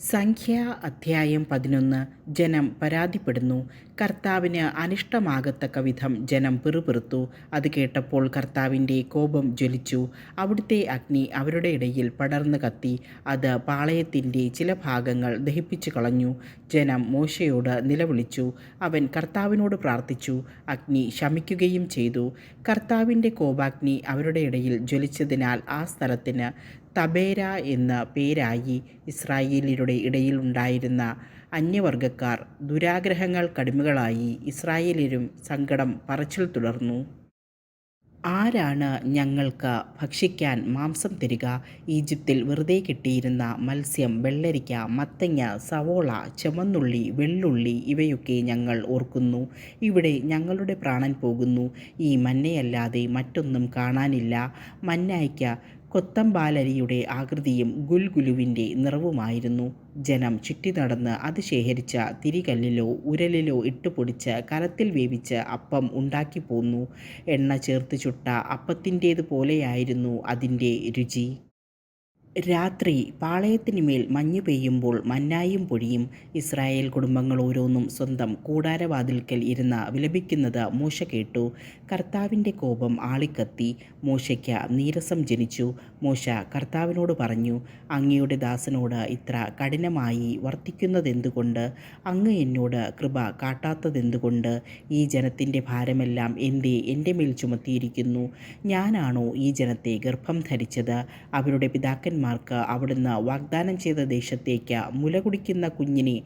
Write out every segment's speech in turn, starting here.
സംഖ്യ അധ്യായം 11. ജനം പരാതിപ്പെടുന്നു. കർത്താവിന് അനിഷ്ടമാകത്തക്ക വിധം ജനം പിറുപിറുത്തു. അത് കേട്ടപ്പോൾ കർത്താവിൻ്റെ കോപം ജ്വലിച്ചു. അവിടുത്തെ അഗ്നി അവരുടെ ഇടയിൽ പടർന്നു കത്തി. അത് പാളയത്തിൻ്റെ ചില ഭാഗങ്ങൾ ദഹിപ്പിച്ചു കളഞ്ഞു. ജനം മോശയോട് നിലവിളിച്ചു. അവൻ കർത്താവിനോട് പ്രാർത്ഥിച്ചു. അഗ്നി ശമിക്കുകയും ചെയ്തു. കർത്താവിൻ്റെ കോപാഗ്നി അവരുടെ ഇടയിൽ ജ്വലിച്ചതിനാൽ ആ സ്ഥലത്തിന് തബേര എന്ന പേരായി. ഇസ്രായേല്യരുടെ ഇടയിൽ ഉണ്ടായിരുന്ന അന്യവർഗക്കാർ ദുരാഗ്രഹങ്ങൾക്കടിമകളായി. ഇസ്രായേല്യരും സങ്കടം പറച്ചിൽ തുടർന്നു. ആരാണ് ഞങ്ങൾക്ക് ഭക്ഷിക്കാൻ മാംസം തരിക? ഈജിപ്തിൽ വെറുതെ കിട്ടിയിരുന്ന മത്സ്യം, വെള്ളരിക്ക, മത്തങ്ങ, സവോള, ചുവന്നുള്ളി, വെള്ളുള്ളി ഇവയൊക്കെ ഞങ്ങൾ ഓർക്കുന്നു. ഇവിടെ ഞങ്ങളുടെ പ്രാണൻ പോകുന്നു. ഈ മന്നയല്ലാതെ മറ്റൊന്നും കാണാനില്ല. മന്നായ്ക്ക് കൊത്തമ്പാലരിയുടെ ആകൃതിയും ഗുൽഗുലുവിൻ്റെ നിറവുമായിരുന്നു. ജനം ചുറ്റി നടന്ന് അത് ശേഖരിച്ച തിരികല്ലിലോ ഉരലിലോ ഇട്ട് പൊടിച്ച് കലത്തിൽ വേവിച്ച് അപ്പം ഉണ്ടാക്കിപ്പോന്നു. എണ്ണ ചേർത്ത് ചുട്ട അപ്പത്തിൻ്റേതു പോലെയായിരുന്നു അതിൻ്റെ രുചി. രാത്രി പാളയത്തിനുമേൽ മഞ്ഞു പെയ്യുമ്പോൾ മന്നായും പൊഴിയും. ഇസ്രായേൽ കുടുംബങ്ങൾ ഓരോന്നും സ്വന്തം കൂടാരവാതിൽക്കൽ ഇരുന്ന് വിലപിക്കുന്നത് മോശ കേട്ടു. കർത്താവിൻ്റെ കോപം ആളിക്കത്തി. മോശയ്ക്ക് നീരസം ജനിച്ചു. മോശ കർത്താവിനോട് പറഞ്ഞു, അങ്ങയുടെ ദാസനോട് ഇത്ര കഠിനമായി വർത്തിക്കുന്നതെന്തുകൊണ്ട്? അങ്ങ് എന്നോട് കൃപ കാട്ടാത്തതെന്തുകൊണ്ട്? ഈ ജനത്തിൻ്റെ ഭാരമെല്ലാം എന്തേ എൻ്റെ മേൽ ചുമത്തിയിരിക്കുന്നു? ഞാനാണോ ഈ ജനത്തെ ഗർഭം ധരിച്ചത്? അവരുടെ പിതാക്കന്മാർക്ക് അവിടുന്ന് വാഗ്ദാനം ചെയ്ത ദേശത്തേക്ക് മുല കുടിക്കുന്ന കുഞ്ഞിനെ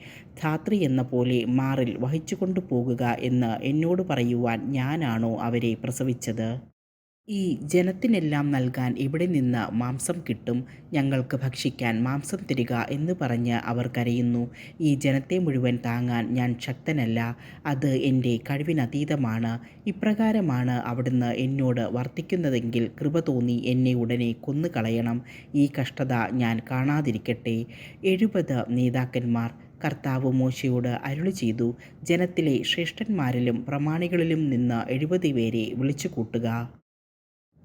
ധാത്രി എന്ന പോലെ മാറിൽ വഹിച്ചുകൊണ്ടു പോകുക എന്ന് എന്നോട് പറയുവാൻ ഞാനാണോ അവരെ പ്രസവിച്ചത്? ഈ ജനത്തിനെല്ലാം നൽകാൻ ഇവിടെ നിന്ന് മാംസം കിട്ടും. ഞങ്ങൾക്ക് ഭക്ഷിക്കാൻ മാംസം തരിക എന്ന് പറഞ്ഞ് അവർ കരയുന്നു. ഈ ജനത്തെ മുഴുവൻ താങ്ങാൻ ഞാൻ ശക്തനല്ല. അത് എൻ്റെ കഴിവിനതീതമാണ്. ഇപ്രകാരമാണ് അവിടുന്ന് എന്നോട് വർത്തിക്കുന്നതെങ്കിൽ കൃപ തോന്നി എന്നെ ഉടനെ കൊന്നുകളയണം. ഈ കഷ്ടത ഞാൻ കാണാതിരിക്കട്ടെ. 70 നേതാക്കന്മാർ. കർത്താവ് മോശയോട് അരുളി ചെയ്തു, ജനത്തിലെ ശ്രേഷ്ഠന്മാരിലും പ്രമാണികളിലും നിന്ന് 70 പേരെ വിളിച്ചു കൂട്ടുക.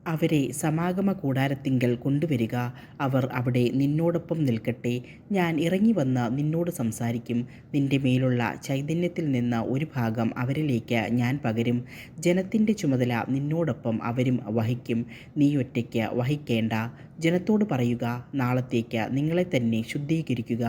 അവരെ സമാഗമ കൂടാരത്തിങ്കൽ കൊണ്ടുവരിക. അവർ അവിടെ നിന്നോടൊപ്പം നിൽക്കട്ടെ. ഞാൻ ഇറങ്ങി വന്ന് നിന്നോട് സംസാരിക്കും. നിന്റെ മേലുള്ള ചൈതന്യത്തിൽ നിന്ന് ഒരു ഭാഗം അവരിലേക്ക് ഞാൻ പകരും. ജനത്തിൻ്റെ ചുമതല നിന്നോടൊപ്പം അവരും വഹിക്കും. നീ ഒറ്റയ്ക്ക് വഹിക്കേണ്ട. ജനത്തോട് പറയുക, നാളത്തേക്ക് നിങ്ങളെ തന്നെ ശുദ്ധീകരിക്കുക.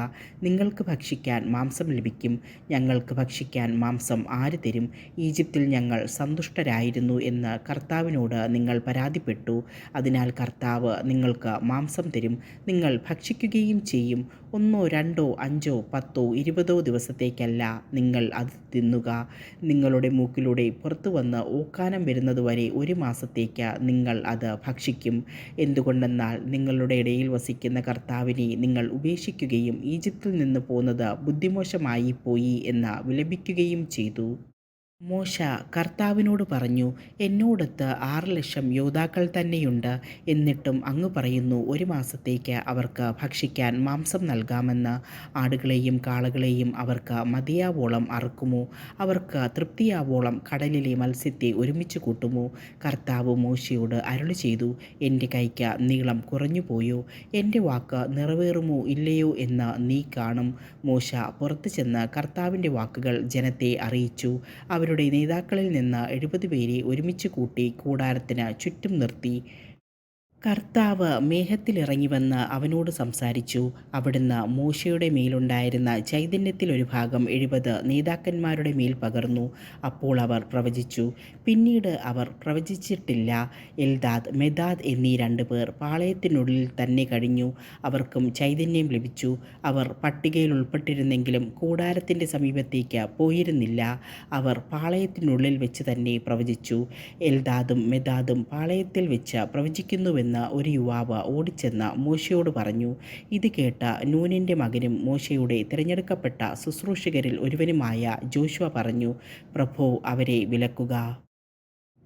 നിങ്ങൾക്ക് ഭക്ഷിക്കാൻ മാംസം ലഭിക്കും. ഞങ്ങൾക്ക് ഭക്ഷിക്കാൻ മാംസം ആര് തരും? ഈജിപ്തിൽ ഞങ്ങൾ സന്തുഷ്ടരായിരുന്നു എന്ന് കർത്താവിനോട് നിങ്ങൾ പരാതിപ്പെട്ടു. അതിനാൽ കർത്താവ് നിങ്ങൾക്ക് മാംസം തരും. നിങ്ങൾ ഭക്ഷിക്കുകയും ചെയ്യും. 1, 2, 5, 10, 20 ദിവസത്തേക്കല്ല നിങ്ങൾ അത് തിന്നുക. നിങ്ങളുടെ മൂക്കിലൂടെ പുറത്തു വന്ന് ഓക്കാനം വരുന്നതുവരെ 1 മാസത്തേക്ക് നിങ്ങൾ അത് ഭക്ഷിക്കും. എന്തുകൊണ്ടെന്നാൽ നിങ്ങളുടെ ഇടയിൽ വസിക്കുന്ന കർത്താവിനെ നിങ്ങൾ ഉപേക്ഷിക്കുകയും ഈജിപ്തിൽ നിന്ന് പോന്നത് ബുദ്ധിമോശമായി പോയി എന്ന് വിലപിക്കുകയും ചെയ്തു. മോശ കർത്താവിനോട് പറഞ്ഞു, എന്നോടൊത്ത് 6,00,000 യോദ്ധാക്കൾ തന്നെയുണ്ട്. എന്നിട്ടും അങ്ങ് പറയുന്നു 1 മാസത്തേക്ക് അവർക്ക് ഭക്ഷിക്കാൻ മാംസം നൽകാമെന്ന്. ആടുകളെയും കാളകളെയും അവർക്ക് മതിയാവോളം അറുക്കുമോ? അവർക്ക് തൃപ്തിയാവോളം കടലിലെ മത്സ്യത്തെ ഒരുമിച്ച് കൂട്ടുമോ? കർത്താവ് മോശയോട് അരുളി ചെയ്തു, എൻ്റെ കൈക്ക് നീളം കുറഞ്ഞു പോയോ? എൻ്റെ വാക്ക് നിറവേറുമോ ഇല്ലയോ എന്ന് നീ കാണും. മോശ പുറത്തു ചെന്ന് കർത്താവിൻ്റെ വാക്കുകൾ ജനത്തെ അറിയിച്ചു. അവരുടെ നേതാക്കളിൽ നിന്ന് 70 പേരെ ഒരുമിച്ച് കൂട്ടി കൂടാരത്തിന് ചുറ്റും നിർത്തി. കർത്താവ് മേഘത്തിലിറങ്ങി വന്ന് അവനോട് സംസാരിച്ചു. അവിടുന്ന് മോശയുടെ മേലുണ്ടായിരുന്ന ചൈതന്യത്തിൽ ഒരു ഭാഗം 70 നേതാക്കന്മാരുടെ മേൽ പകർന്നു. അപ്പോൾ അവർ പ്രവചിച്ചു. പിന്നീട് അവർ പ്രവചിച്ചിട്ടില്ല. എൽദാദ്, മെദാദ് എന്നീ 2 പേർ പാളയത്തിനുള്ളിൽ തന്നെ കഴിഞ്ഞു. അവർക്കും ചൈതന്യം ലഭിച്ചു. അവർ പട്ടികയിൽ ഉൾപ്പെട്ടിരുന്നെങ്കിലും കൂടാരത്തിൻ്റെ സമീപത്തേക്ക് പോയിരുന്നില്ല. അവർ പാളയത്തിനുള്ളിൽ വെച്ച് തന്നെ പ്രവചിച്ചു. എൽദാദും മെദാദും പാളയത്തിൽ വെച്ച് പ്രവചിക്കുന്നുവെന്ന് ഒരു യുവാവ് ഓടിച്ചെന്ന് മോശയോട് പറഞ്ഞു. ഇത് കേട്ട നൂനിൻ്റെ മകനും മോശയുടെ തിരഞ്ഞെടുക്കപ്പെട്ട ശുശ്രൂഷകരിൽ ഒരുവനുമായ ജോഷുവ പറഞ്ഞു, പ്രഭോ, അവരെ വിലക്കുക.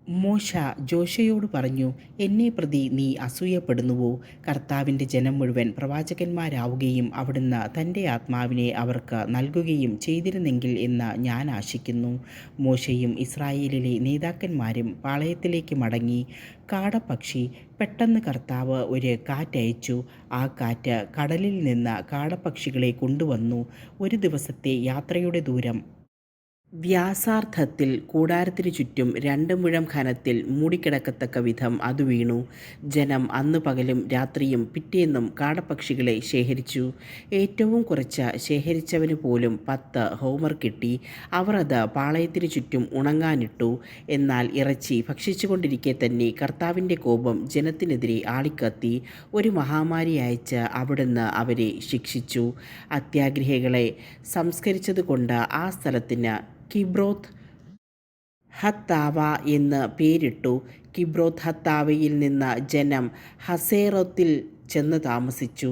മോശ ജോഷയോട് പറഞ്ഞു, എന്നെ പ്രതി നീ അസൂയപ്പെടുന്നുവോ? കർത്താവിൻ്റെ ജനം മുഴുവൻ പ്രവാചകന്മാരാവുകയും അവിടുന്ന് തൻ്റെ ആത്മാവിനെ അവർക്ക് നൽകുകയും ചെയ്തിരുന്നെങ്കിൽ എന്ന് ഞാൻ ആശിക്കുന്നു. മോശയും ഇസ്രായേലിലെ നേതാക്കന്മാരും പാളയത്തിലേക്ക് മടങ്ങി. കാടപ്പക്ഷി പെട്ടെന്ന് കർത്താവ് ഒരു കാറ്റയച്ചു. ആ കാറ്റ് കടലിൽ നിന്ന് കാടപ്പക്ഷികളെ കൊണ്ടുവന്നു. ഒരു ദിവസത്തെ യാത്രയുടെ ദൂരം വ്യാസാർത്ഥത്തിൽ കൂടാരത്തിനു ചുറ്റും 2 മുഴം ഘനത്തിൽ മൂടിക്കിടക്കത്തക്ക വിധം അത് വീണു. ജനം അന്ന് പകലും രാത്രിയും പിറ്റേന്നും കാടപ്പക്ഷികളെ ശേഖരിച്ചു. ഏറ്റവും കുറച്ച് ശേഖരിച്ചവന് പോലും 10 ഹോമർ കിട്ടി. അവർ അത് പാളയത്തിനു ചുറ്റും ഉണങ്ങാനിട്ടു. എന്നാൽ ഇറച്ചി ഭക്ഷിച്ചുകൊണ്ടിരിക്കെ തന്നെ കർത്താവിൻ്റെ കോപം ജനത്തിനെതിരെ ആളിക്കത്തി. ഒരു മഹാമാരി അയച്ച് അവിടുന്ന് അവരെ ശിക്ഷിച്ചു. അത്യാഗ്രഹികളെ സംസ്കരിച്ചതുകൊണ്ട് ആ സ്ഥലത്തിന് കിബ്രോത്ത് ഹത്താവ എന്ന് പേരിട്ടു. കിബ്രോത്ത് ഹത്താവയിൽ നിന്ന് ജനം ഹസേറോത്തിൽ ചെന്ന് താമസിച്ചു.